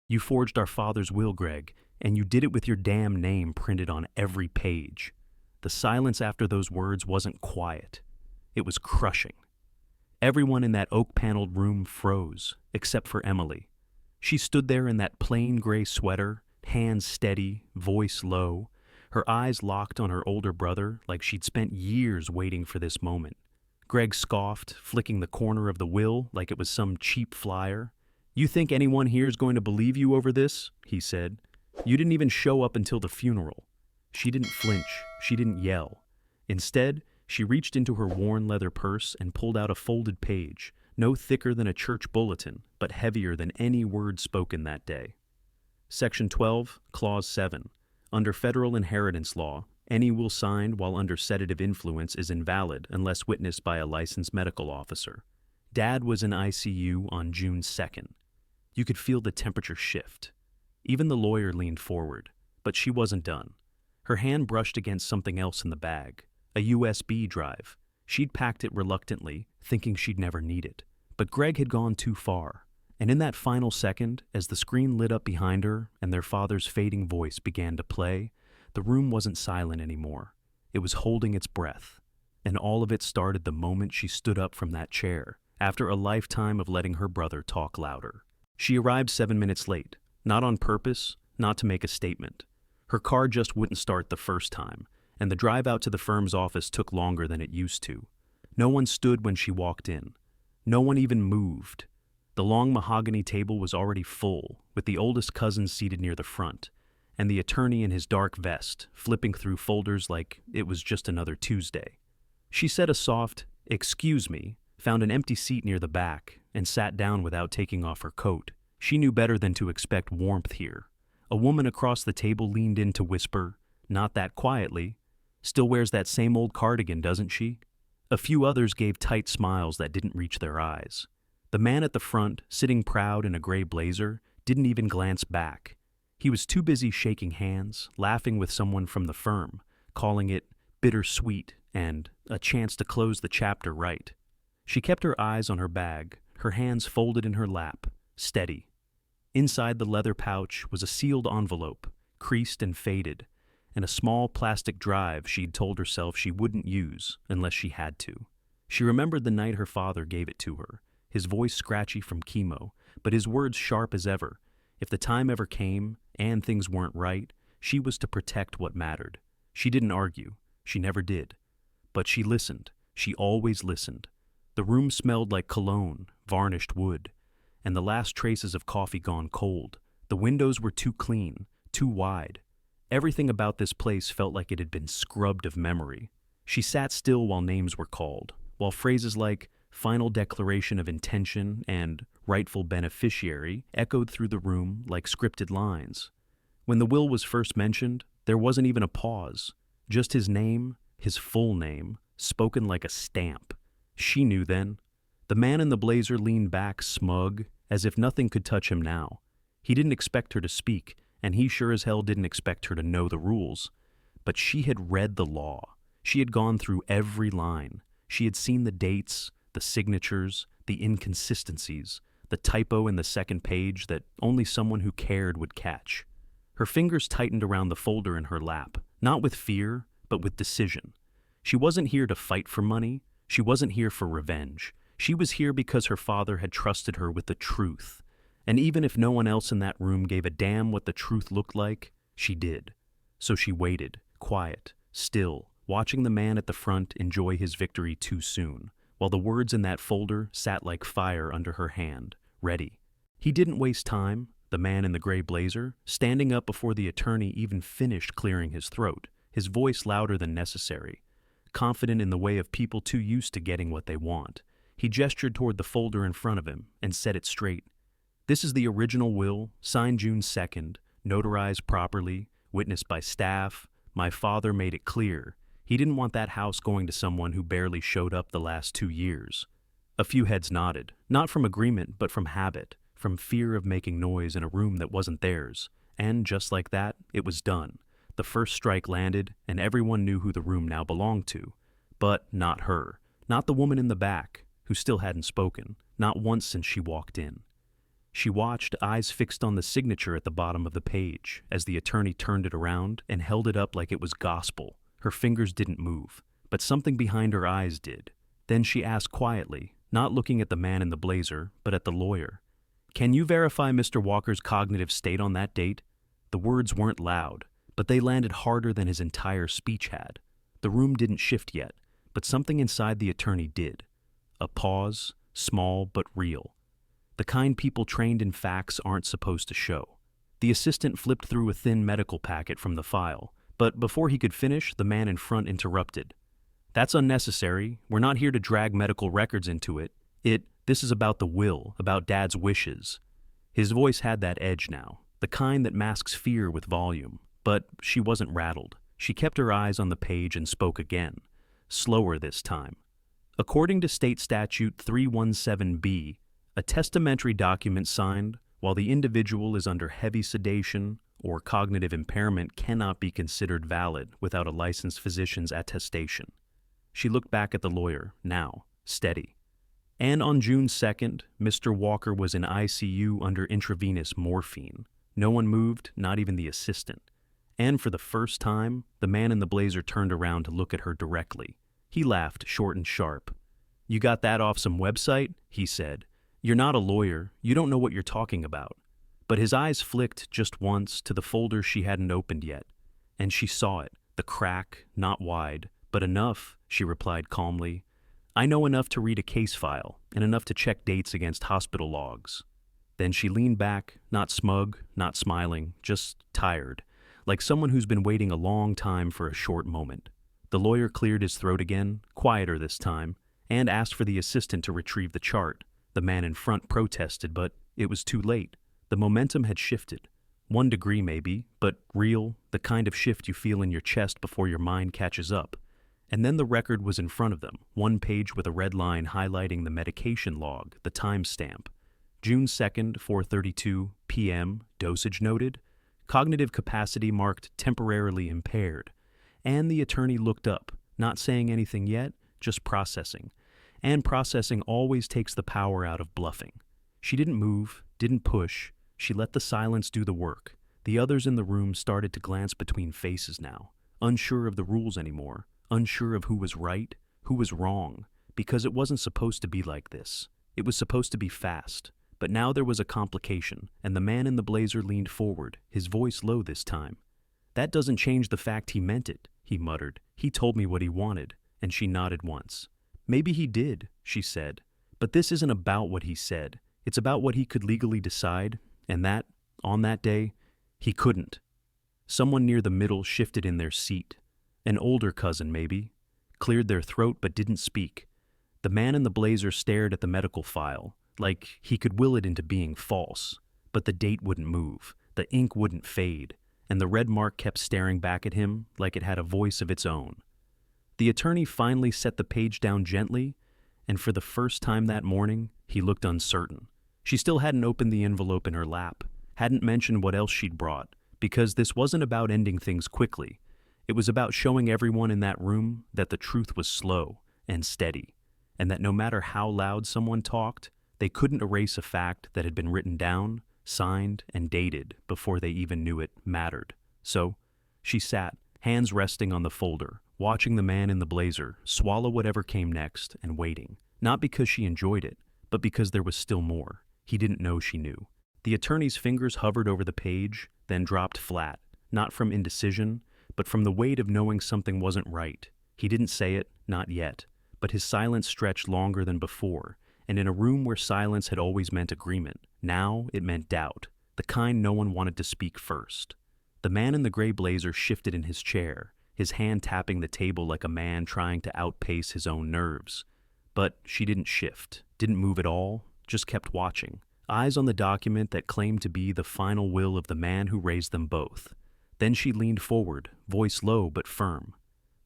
You forged our father's will, Greg, and you did it with your damn name printed on every page. The silence after those words wasn't quiet. It was crushing. Everyone in that oak-paneled room froze, except for Emily. She stood there in that plain gray sweater, hands steady, voice low, her eyes locked on her older brother like she'd spent years waiting for this moment. Greg scoffed, flicking the corner of the will like it was some cheap flyer. "You think anyone here is going to believe you over this?" he said. "You didn't even show up until the funeral." She didn't flinch. She didn't yell. Instead, she reached into her worn leather purse and pulled out a folded page, no thicker than a church bulletin, but heavier than any word spoken that day. Section 12, Clause 7. Under federal inheritance law, any will signed while under sedative influence is invalid unless witnessed by a licensed medical officer. Dad was in ICU on June 2nd. You could feel the temperature shift. Even the lawyer leaned forward, but she wasn't done. Her hand brushed against something else in the bag, a USB drive. She'd packed it reluctantly, thinking she'd never need it. But Greg had gone too far, and in that final second, as the screen lit up behind her and their father's fading voice began to play, the room wasn't silent anymore. It was holding its breath, and all of it started the moment she stood up from that chair, after a lifetime of letting her brother talk louder. She arrived 7 minutes late, not on purpose, not to make a statement. Her car just wouldn't start the first time, and the drive out to the firm's office took longer than it used to. No one stood when she walked in. No one even moved. The long mahogany table was already full, with the oldest cousin seated near the front, and the attorney in his dark vest, flipping through folders like it was just another Tuesday. She said a soft, "Excuse me," found an empty seat near the back, and sat down without taking off her coat. She knew better than to expect warmth here. A woman across the table leaned in to whisper, not that quietly, "Still wears that same old cardigan, doesn't she?" A few others gave tight smiles that didn't reach their eyes. The man at the front, sitting proud in a gray blazer, didn't even glance back. He was too busy shaking hands, laughing with someone from the firm, calling it bittersweet and a chance to close the chapter right. She kept her eyes on her bag, her hands folded in her lap, steady. Inside the leather pouch was a sealed envelope, creased and faded, and a small plastic drive she'd told herself she wouldn't use unless she had to. She remembered the night her father gave it to her, his voice scratchy from chemo, but his words sharp as ever. If the time ever came, and things weren't right, she was to protect what mattered. She didn't argue. She never did. But she listened. She always listened. The room smelled like cologne, varnished wood, and the last traces of coffee gone cold. The windows were too clean, too wide. Everything about this place felt like it had been scrubbed of memory. She sat still while names were called, while phrases like final declaration of intention and rightful beneficiary echoed through the room like scripted lines. When the will was first mentioned, there wasn't even a pause. Just his name, his full name, spoken like a stamp. She knew then. The man in the blazer leaned back smug, as if nothing could touch him now. He didn't expect her to speak, and he sure as hell didn't expect her to know the rules. But she had read the law. She had gone through every line. She had seen the dates, the signatures, the inconsistencies, the typo in the second page that only someone who cared would catch. Her fingers tightened around the folder in her lap, not with fear, but with decision. She wasn't here to fight for money. She wasn't here for revenge. She was here because her father had trusted her with the truth. And even if no one else in that room gave a damn what the truth looked like, she did. So she waited, quiet, still, watching the man at the front enjoy his victory too soon, while the words in that folder sat like fire under her hand, ready. He didn't waste time, the man in the gray blazer, standing up before the attorney even finished clearing his throat, his voice louder than necessary, confident in the way of people too used to getting what they want. He gestured toward the folder in front of him and set it straight. "This is the original will, signed June 2nd, notarized properly, witnessed by staff. My father made it clear. He didn't want that house going to someone who barely showed up the last 2 years. A few heads nodded, not from agreement, but from habit, from fear of making noise in a room that wasn't theirs. And just like that, it was done. The first strike landed, and everyone knew who the room now belonged to. But not her. Not the woman in the back, who still hadn't spoken, not once since she walked in. She watched, eyes fixed on the signature at the bottom of the page, as the attorney turned it around and held it up like it was gospel. Her fingers didn't move, but something behind her eyes did. Then she asked quietly, not looking at the man in the blazer, but at the lawyer, "Can you verify Mr. Walker's cognitive state on that date?" The words weren't loud, but they landed harder than his entire speech had. The room didn't shift yet, but something inside the attorney did. A pause, small but real. The kind people trained in facts aren't supposed to show. The assistant flipped through a thin medical packet from the file, but before he could finish, the man in front interrupted. "That's unnecessary. We're not here to drag medical records into it. This is about the will, about Dad's wishes." His voice had that edge now, the kind that masks fear with volume. But she wasn't rattled. She kept her eyes on the page and spoke again, slower this time. "According to State Statute 317B, a testamentary document signed while the individual is under heavy sedation or cognitive impairment cannot be considered valid without a licensed physician's attestation." She looked back at the lawyer, now, steady. "And on June 2nd, Mr. Walker was in ICU under intravenous morphine. No one moved, not even the assistant. And for the first time, the man in the blazer turned around to look at her directly. He laughed, short and sharp. "You got that off some website?" he said. "You're not a lawyer. You don't know what you're talking about." But his eyes flicked just once to the folder she hadn't opened yet, and she saw it, the crack, not wide, but enough, she replied calmly. "I know enough to read a case file, and enough to check dates against hospital logs." Then she leaned back, not smug, not smiling, just tired, like someone who's been waiting a long time for a short moment. The lawyer cleared his throat again, quieter this time, and asked for the assistant to retrieve the chart. The man in front protested, but it was too late. The momentum had shifted. 1 degree maybe, but real, the kind of shift you feel in your chest before your mind catches up. And then the record was in front of them, one page with a red line highlighting the medication log, the timestamp. June 2nd, 4:32 p.m., dosage noted, cognitive capacity marked temporarily impaired. And the attorney looked up, not saying anything yet, just processing. And processing always takes the power out of bluffing. She didn't move, didn't push. She let the silence do the work. The others in the room started to glance between faces now, unsure of the rules anymore, unsure of who was right, who was wrong, because it wasn't supposed to be like this. It was supposed to be fast. But now there was a complication, and the man in the blazer leaned forward, his voice low this time. "That doesn't change the fact he meant it," he muttered. "He told me what he wanted," and she nodded once. "Maybe he did," she said. "But this isn't about what he said. It's about what he could legally decide, and that, on that day, he couldn't." Someone near the middle shifted in their seat. An older cousin, maybe. Cleared their throat but didn't speak. The man in the blazer stared at the medical file, like he could will it into being false. But the date wouldn't move, the ink wouldn't fade, and the red mark kept staring back at him like it had a voice of its own. The attorney finally set the page down gently, and for the first time that morning, he looked uncertain. She still hadn't opened the envelope in her lap, hadn't mentioned what else she'd brought, because this wasn't about ending things quickly. It was about showing everyone in that room that the truth was slow and steady, and that no matter how loud someone talked, they couldn't erase a fact that had been written down, signed, and dated before they even knew it mattered. So, she sat, hands resting on the folder, watching the man in the blazer swallow whatever came next and waiting, not because she enjoyed it, but because there was still more. He didn't know she knew. The attorney's fingers hovered over the page, then dropped flat, not from indecision, but from the weight of knowing something wasn't right. He didn't say it, not yet, but his silence stretched longer than before, and in a room where silence had always meant agreement, now it meant doubt, the kind no one wanted to speak first. The man in the gray blazer shifted in his chair, his hand tapping the table like a man trying to outpace his own nerves. But she didn't shift, didn't move at all, just kept watching, eyes on the document that claimed to be the final will of the man who raised them both. Then she leaned forward, voice low but firm.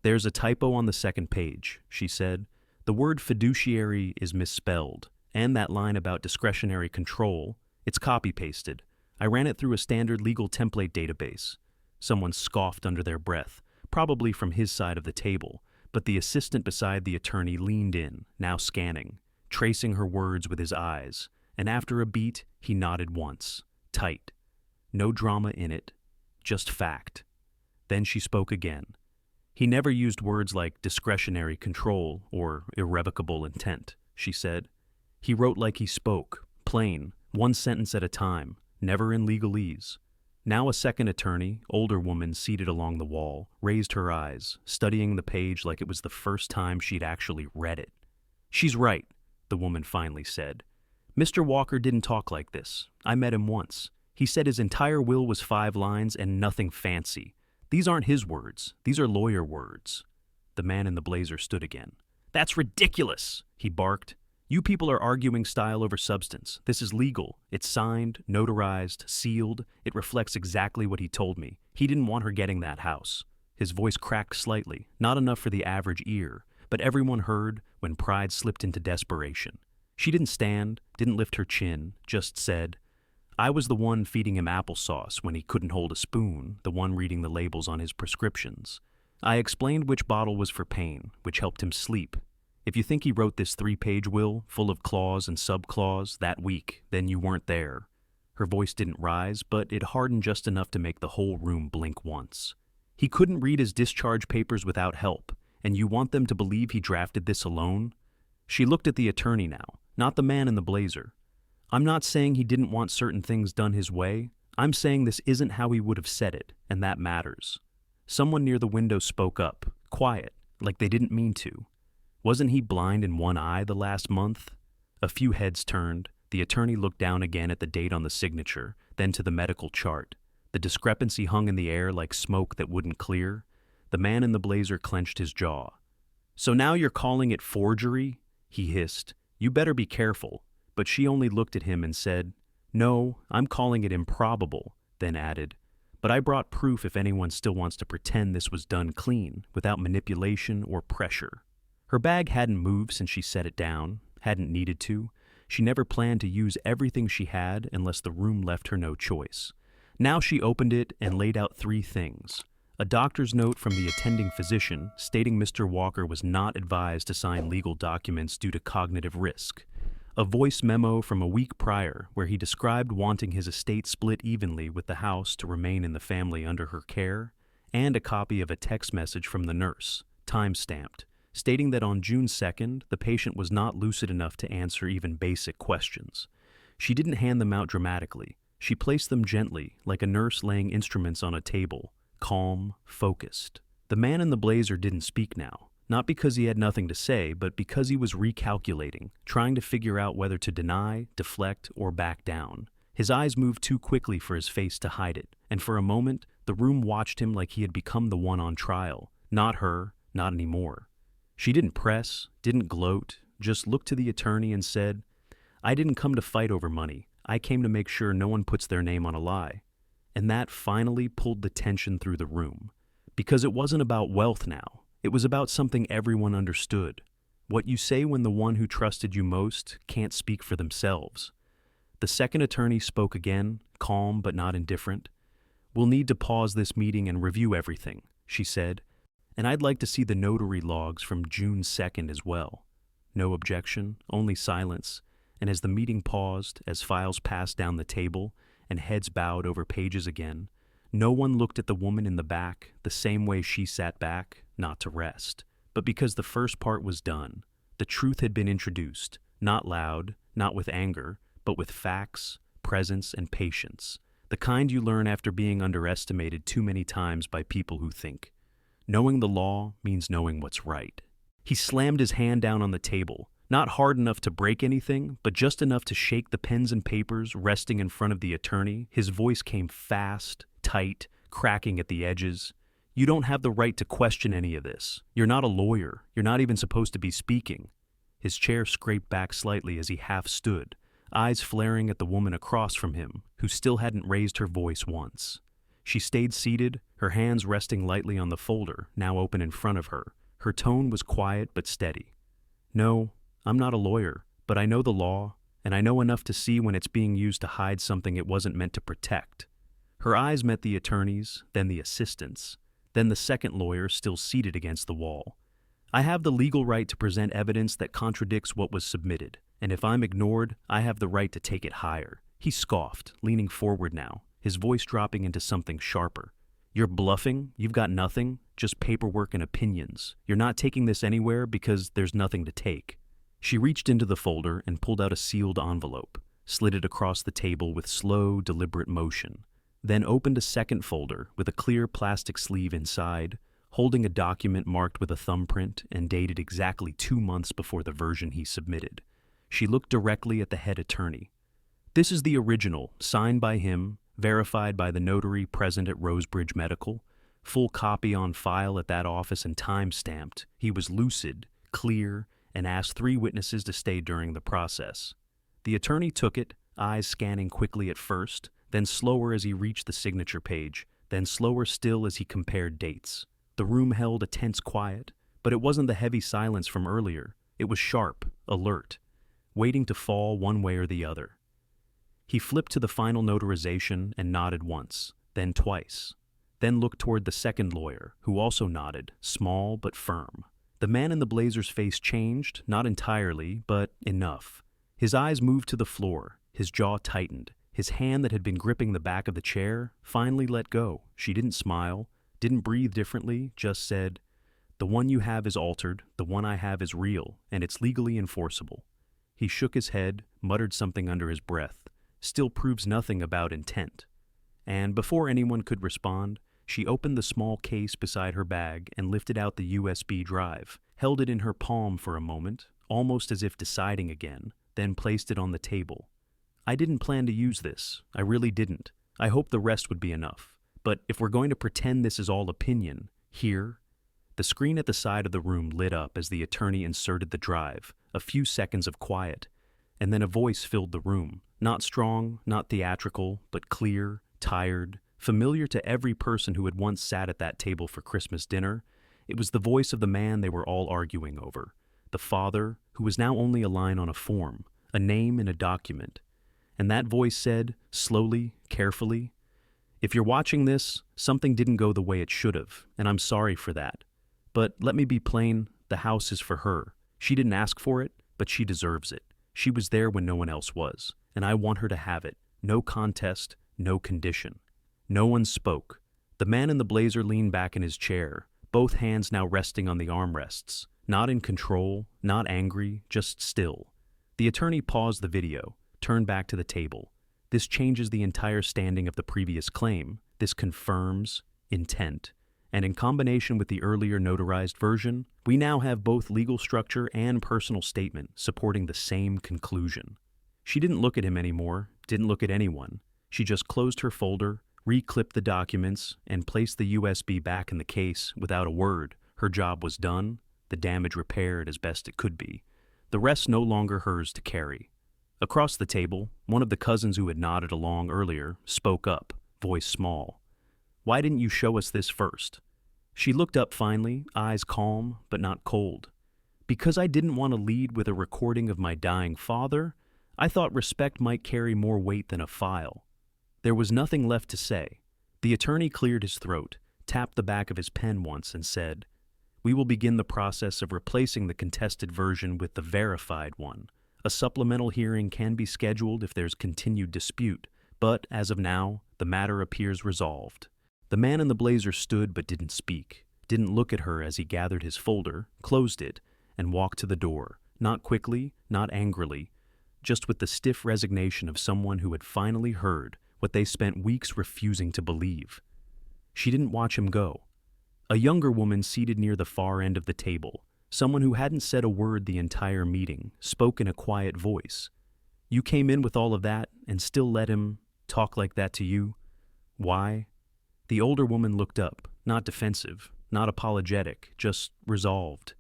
"There's a typo on the second page," she said. "The word fiduciary is misspelled, and that line about discretionary control, it's copy-pasted. I ran it through a standard legal template database." Someone scoffed under their breath, probably from his side of the table, but the assistant beside the attorney leaned in, now scanning, tracing her words with his eyes, and after a beat, he nodded once, tight. No drama in it, just fact. Then she spoke again. He never used words like discretionary control or irrevocable intent, she said. He wrote like he spoke, plain, one sentence at a time, never in legalese. Now a second attorney, older woman seated along the wall, raised her eyes, studying the page like it was the first time she'd actually read it. "She's right," the woman finally said. "Mr. Walker didn't talk like this. I met him once. He said his entire will was 5 lines and nothing fancy. These aren't his words. These are lawyer words." The man in the blazer stood again. "That's ridiculous," he barked. "You people are arguing style over substance. This is legal. It's signed, notarized, sealed. It reflects exactly what he told me. He didn't want her getting that house." His voice cracked slightly, not enough for the average ear, but everyone heard when pride slipped into desperation. She didn't stand, didn't lift her chin, just said, "I was the one feeding him applesauce when he couldn't hold a spoon, the one reading the labels on his prescriptions. I explained which bottle was for pain, which helped him sleep. If you think he wrote this 3-page will, full of clause and subclause, that week, then you weren't there." Her voice didn't rise, but it hardened just enough to make the whole room blink once. "He couldn't read his discharge papers without help, and you want them to believe he drafted this alone?" She looked at the attorney now, not the man in the blazer. "I'm not saying he didn't want certain things done his way. I'm saying this isn't how he would have said it, and that matters." Someone near the window spoke up, quiet, like they didn't mean to. Wasn't he blind in one eye the last month? A few heads turned. The attorney looked down again at the date on the signature, then to the medical chart. The discrepancy hung in the air like smoke that wouldn't clear. The man in the blazer clenched his jaw. "So now you're calling it forgery?" he hissed. "You better be careful." But she only looked at him and said, "No, I'm calling it improbable," then added, "But I brought proof if anyone still wants to pretend this was done clean, without manipulation or pressure." Her bag hadn't moved since she set it down, hadn't needed to. She never planned to use everything she had unless the room left her no choice. Now she opened it and laid out 3 things. A doctor's note from the attending physician stating Mr. Walker was not advised to sign legal documents due to cognitive risk. A voice memo from a week prior where he described wanting his estate split evenly with the house to remain in the family under her care, and a copy of a text message from the nurse, time-stamped, stating that on June 2nd, the patient was not lucid enough to answer even basic questions. She didn't hand them out dramatically. She placed them gently, like a nurse laying instruments on a table, calm, focused. The man in the blazer didn't speak now, not because he had nothing to say, but because he was recalculating, trying to figure out whether to deny, deflect, or back down. His eyes moved too quickly for his face to hide it, and for a moment, the room watched him like he had become the one on trial, not her, not anymore. She didn't press, didn't gloat, just looked to the attorney and said, "I didn't come to fight over money. I came to make sure no one puts their name on a lie." And that finally pulled the tension through the room. Because it wasn't about wealth now. It was about something everyone understood. What you say when the one who trusted you most can't speak for themselves. The second attorney spoke again, calm but not indifferent. "We'll need to pause this meeting and review everything," she said. "And I'd like to see the notary logs from June 2nd as well." No objection, only silence, and as the meeting paused, as files passed down the table, and heads bowed over pages again, no one looked at the woman in the back the same way she sat back, not to rest, but because the first part was done. The truth had been introduced, not loud, not with anger, but with facts, presence, and patience, the kind you learn after being underestimated too many times by people who think. Knowing the law means knowing what's right. He slammed his hand down on the table, not hard enough to break anything, but just enough to shake the pens and papers resting in front of the attorney. His voice came fast, tight, cracking at the edges. "You don't have the right to question any of this. You're not a lawyer. You're not even supposed to be speaking." His chair scraped back slightly as he half stood, eyes flaring at the woman across from him, who still hadn't raised her voice once. She stayed seated, her hands resting lightly on the folder, now open in front of her. Her tone was quiet but steady. "No, I'm not a lawyer, but I know the law, and I know enough to see when it's being used to hide something it wasn't meant to protect." Her eyes met the attorney's, then the assistant's, then the second lawyer still seated against the wall. "I have the legal right to present evidence that contradicts what was submitted, And if I'm ignored, I have the right to take it higher. He scoffed, leaning forward now, his voice dropping into something sharper. You're bluffing? You've got nothing? Just paperwork and opinions. You're not taking this anywhere because there's nothing to take. She reached into the folder and pulled out a sealed envelope, slid it across the table with slow, deliberate motion, then opened a second folder with a clear plastic sleeve inside, holding a document marked with a thumbprint and dated exactly 2 months before the version he submitted. She looked directly at the head attorney. This is the original, signed by him, verified by the notary present at Rosebridge Medical, full copy on file at that office and time-stamped. He was lucid, clear, and asked 3 witnesses to stay during the process. The attorney took it, eyes scanning quickly at first, then slower as he reached the signature page, then slower still as he compared dates. The room held a tense quiet, but it wasn't the heavy silence from earlier. It was sharp, alert, waiting to fall one way or the other. He flipped to the final notarization and nodded once, then twice, then looked toward the second lawyer, who also nodded, small but firm. The man in the blazer's face changed, not entirely, but enough. His eyes moved to the floor, his jaw tightened. His hand that had been gripping the back of the chair finally let go. She didn't smile, didn't breathe differently, just said, "The one you have is altered, the one I have is real, and it's legally enforceable." He shook his head, muttered something under his breath. Still proves nothing about intent. And before anyone could respond, she opened the small case beside her bag and lifted out the USB drive, held it in her palm for a moment, almost as if deciding again, then placed it on the table. I didn't plan to use this. I really didn't. I hoped the rest would be enough. But if we're going to pretend this is all opinion, here... The screen at the side of the room lit up as the attorney inserted the drive, a few seconds of quiet, and then a voice filled the room. Not strong, not theatrical, but clear, tired, familiar to every person who had once sat at that table for Christmas dinner. It was the voice of the man they were all arguing over, the father who was now only a line on a form, a name in a document. And that voice said, slowly, carefully, "If you're watching this, something didn't go the way it should have, and I'm sorry for that. But let me be plain, the house is for her. She didn't ask for it, but she deserves it. She was there when no one else was, and I want her to have it. No contest, no condition." No one spoke. The man in the blazer leaned back in his chair, both hands now resting on the armrests, not in control, not angry, just still. The attorney paused the video, turned back to the table. This changes the entire standing of the previous claim. This confirms intent. And in combination with the earlier notarized version, we now have both legal structure and personal statement supporting the same conclusion. She didn't look at him anymore, didn't look at anyone. She just closed her folder, re-clipped the documents, and placed the USB back in the case without a word. Her job was done, the damage repaired as best it could be. The rest no longer hers to carry. Across the table, one of the cousins who had nodded along earlier spoke up, voice small. "Why didn't you show us this first?" She looked up finally, eyes calm but not cold. "Because I didn't want to lead with a recording of my dying father. I thought respect might carry more weight than a file." There was nothing left to say. The attorney cleared his throat, tapped the back of his pen once and said, "We will begin the process of replacing the contested version with the verified one. A supplemental hearing can be scheduled if there's continued dispute, but as of now, the matter appears resolved." The man in the blazer stood but didn't speak, didn't look at her as he gathered his folder, closed it, and walked to the door, not quickly, not angrily, just with the stiff resignation of someone who had finally heard what they spent weeks refusing to believe. She didn't watch him go. A younger woman seated near the far end of the table, someone who hadn't said a word the entire meeting, spoke in a quiet voice. "You came in with all of that and still let him talk like that to you? Why?" The older woman looked up, not defensive, not apologetic, just resolved.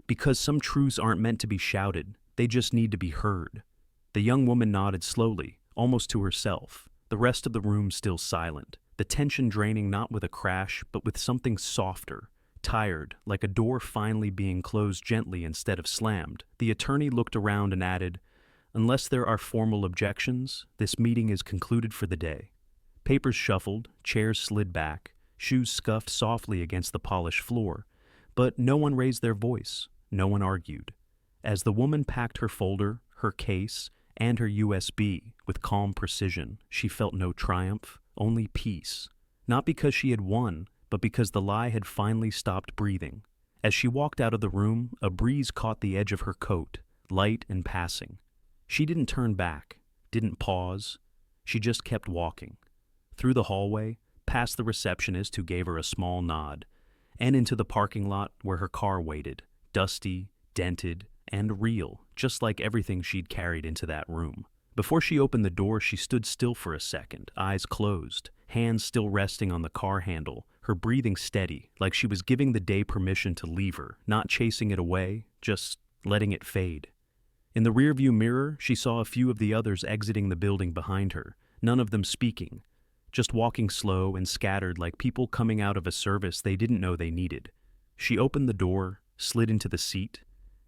"Because some truths aren't meant to be shouted, they just need to be heard." The young woman nodded slowly, almost to herself, the rest of the room still silent, the tension draining not with a crash, but with something softer, tired, like a door finally being closed gently instead of slammed. The attorney looked around and added, "Unless there are formal objections, this meeting is concluded for the day." Papers shuffled, chairs slid back, shoes scuffed softly against the polished floor, but no one raised their voice, no one argued. As the woman packed her folder, her case, and her USB with calm precision. She felt no triumph, only peace. Not because she had won, but because the lie had finally stopped breathing. As she walked out of the room, a breeze caught the edge of her coat, light and passing. She didn't turn back, didn't pause. She just kept walking. Through the hallway, past the receptionist who gave her a small nod, and into the parking lot where her car waited, dusty, dented, and real, just like everything she'd carried into that room. Before she opened the door, she stood still for a second, eyes closed, hands still resting on the car handle, her breathing steady, like she was giving the day permission to leave her, not chasing it away, just letting it fade. In the rearview mirror, she saw a few of the others exiting the building behind her, none of them speaking, just walking slow and scattered like people coming out of a service they didn't know they needed. She opened the door, slid into the seat,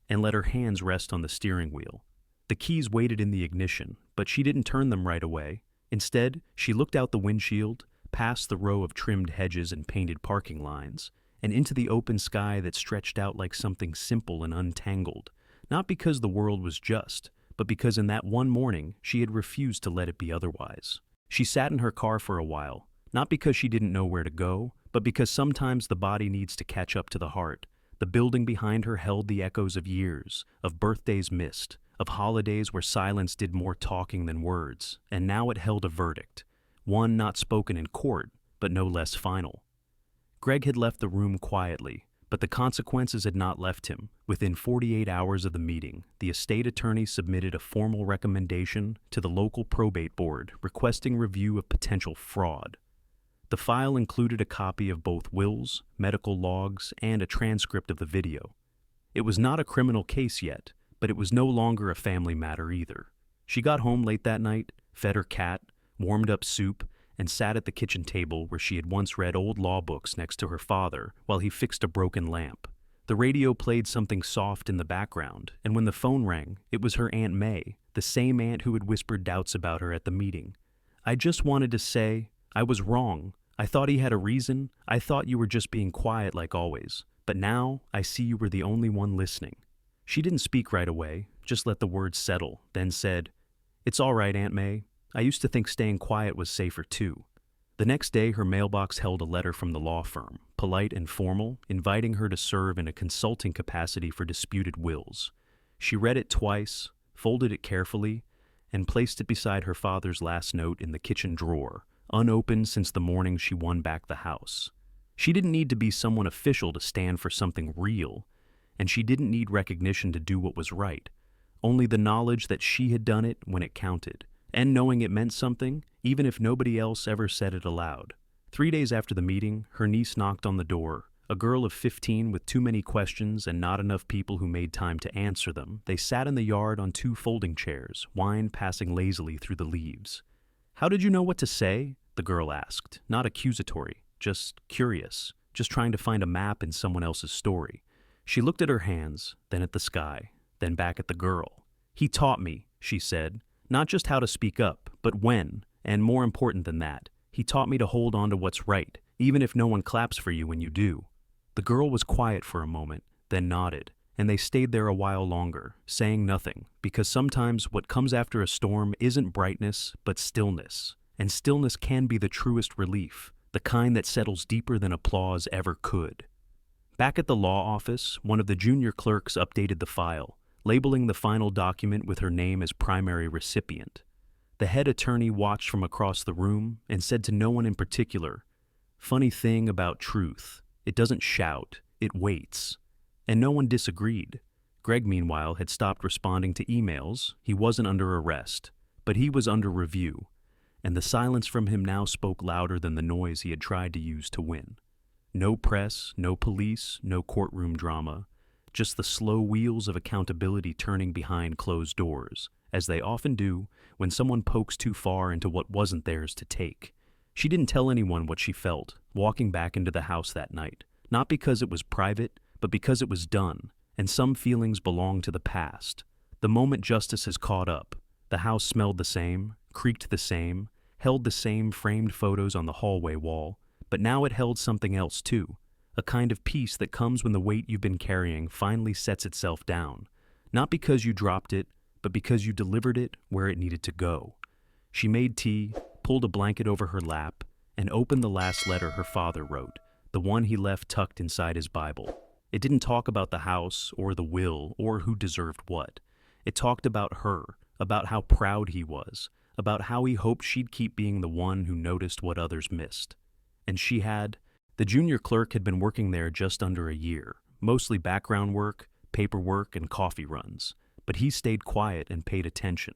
and let her hands rest on the steering wheel. The keys waited in the ignition, but she didn't turn them right away. Instead, she looked out the windshield, past the row of trimmed hedges and painted parking lines, and into the open sky that stretched out like something simple and untangled, not because the world was just, but because in that one morning she had refused to let it be otherwise. She sat in her car for a while, not because she didn't know where to go, but because sometimes the body needs to catch up to the heart. The building behind her held the echoes of years, of birthdays missed, of holidays where silence did more talking than words, and now it held a verdict, one not spoken in court, but no less final. Greg had left the room quietly, but the consequences had not left him. Within 48 hours of the meeting, the estate attorney submitted a formal recommendation to the local probate board requesting review of potential fraud. The file included a copy of both wills, medical logs, and a transcript of the video. It was not a criminal case yet, but it was no longer a family matter either. She got home late that night, fed her cat, warmed up soup, and sat at the kitchen table where she had once read old law books next to her father while he fixed a broken lamp. The radio played something soft in the background, and when the phone rang, it was her Aunt May, the same aunt who had whispered doubts about her at the meeting. "I just wanted to say, I was wrong. I thought he had a reason. I thought you were just being quiet like always. But now, I see you were the only one listening." She didn't speak right away, just let the words settle, then said, "It's all right, Aunt May. I used to think staying quiet was safer too." The next day, her mailbox held a letter from the law firm, polite and formal, inviting her to serve in a consulting capacity for disputed wills. She read it twice, folded it carefully, and placed it beside her father's last note in the kitchen drawer, unopened since the morning she won back the house. She didn't need to be someone official to stand for something real, and she didn't need recognition to do what was right, only the knowledge that she had done it when it counted, and knowing it meant something, even if nobody else ever said it aloud. 3 days after the meeting, her niece knocked on the door. A girl of 15 with too many questions and not enough people who made time to answer them. They sat in the yard on 2 folding chairs, wine passing lazily through the leaves. "How did you know what to say?" the girl asked, not accusatory, just curious, just trying to find a map in someone else's story. She looked at her hands, then at the sky, then back at the girl. "He taught me," she said, "not just how to speak up, but when, and more important than that, he taught me to hold on to what's right, even if no one claps for you when you do." The girl was quiet for a moment, then nodded, and they stayed there a while longer, saying nothing, because sometimes what comes after a storm isn't brightness, but stillness, and stillness can be the truest relief, the kind that settles deeper than applause ever could. Back at the law office, one of the junior clerks updated the file, labeling the final document with her name as primary recipient. The head attorney watched from across the room and said to no one in particular, "Funny thing about truth, it doesn't shout, it waits." And no one disagreed. Greg, meanwhile, had stopped responding to emails. He wasn't under arrest, but he was under review, and the silence from him now spoke louder than the noise he had tried to use to win. No press, no police, no courtroom drama, just the slow wheels of accountability turning behind closed doors, as they often do when someone pokes too far into what wasn't theirs to take. She didn't tell anyone what she felt, walking back into the house that night, not because it was private, but because it was done, and some feelings belong to the past. The moment justice has caught up, the house smelled the same, creaked the same, held the same framed photos on the hallway wall, but now it held something else too, a kind of peace that comes when the weight you've been carrying finally sets itself down, not because you dropped it, but because you delivered it where it needed to go. She made tea, pulled a blanket over her lap, and opened the last letter her father wrote, the one he left tucked inside his Bible. It didn't talk about the house or the will or who deserved what. It talked about her, about how proud he was, about how he hoped she'd keep being the one who noticed what others missed. And she had. The junior clerk had been working there just under a year, mostly background work, paperwork, and coffee runs. But he stayed quiet and paid attention.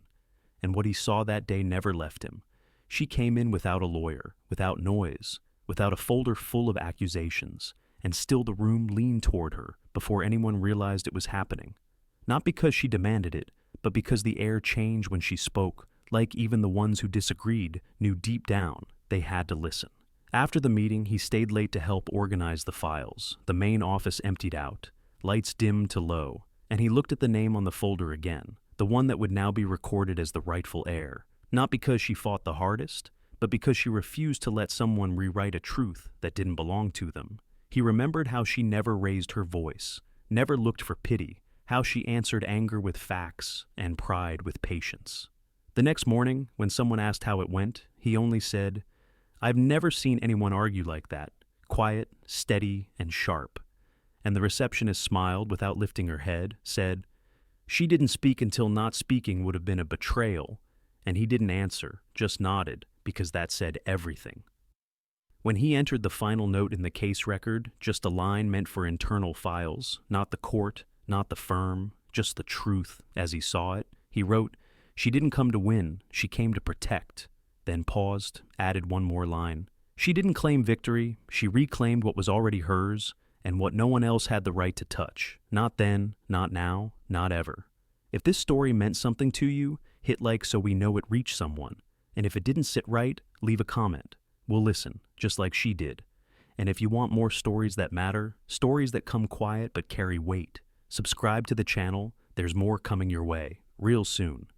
And what he saw that day never left him. She came in without a lawyer, without noise, without a folder full of accusations, and still the room leaned toward her before anyone realized it was happening. Not because she demanded it, but because the air changed when she spoke, like even the ones who disagreed knew deep down they had to listen. After the meeting, he stayed late to help organize the files. The main office emptied out, lights dimmed to low, and he looked at the name on the folder again, the one that would now be recorded as the rightful heir, not because she fought the hardest, but because she refused to let someone rewrite a truth that didn't belong to them. He remembered how she never raised her voice, never looked for pity, how she answered anger with facts and pride with patience. The next morning, when someone asked how it went, he only said, "I've never seen anyone argue like that, quiet, steady, and sharp." And the receptionist smiled without lifting her head, said, "She didn't speak until not speaking would have been a betrayal," and he didn't answer, just nodded, because that said everything. When he entered the final note in the case record, just a line meant for internal files, not the court, not the firm, just the truth as he saw it, he wrote, "She didn't come to win, she came to protect," then paused, added one more line. She didn't claim victory, she reclaimed what was already hers, and what no one else had the right to touch. Not then, not now, not ever. If this story meant something to you, hit like so we know it reached someone. And if it didn't sit right, leave a comment. We'll listen, just like she did. And if you want more stories that matter, stories that come quiet but carry weight, subscribe to the channel. There's more coming your way, real soon.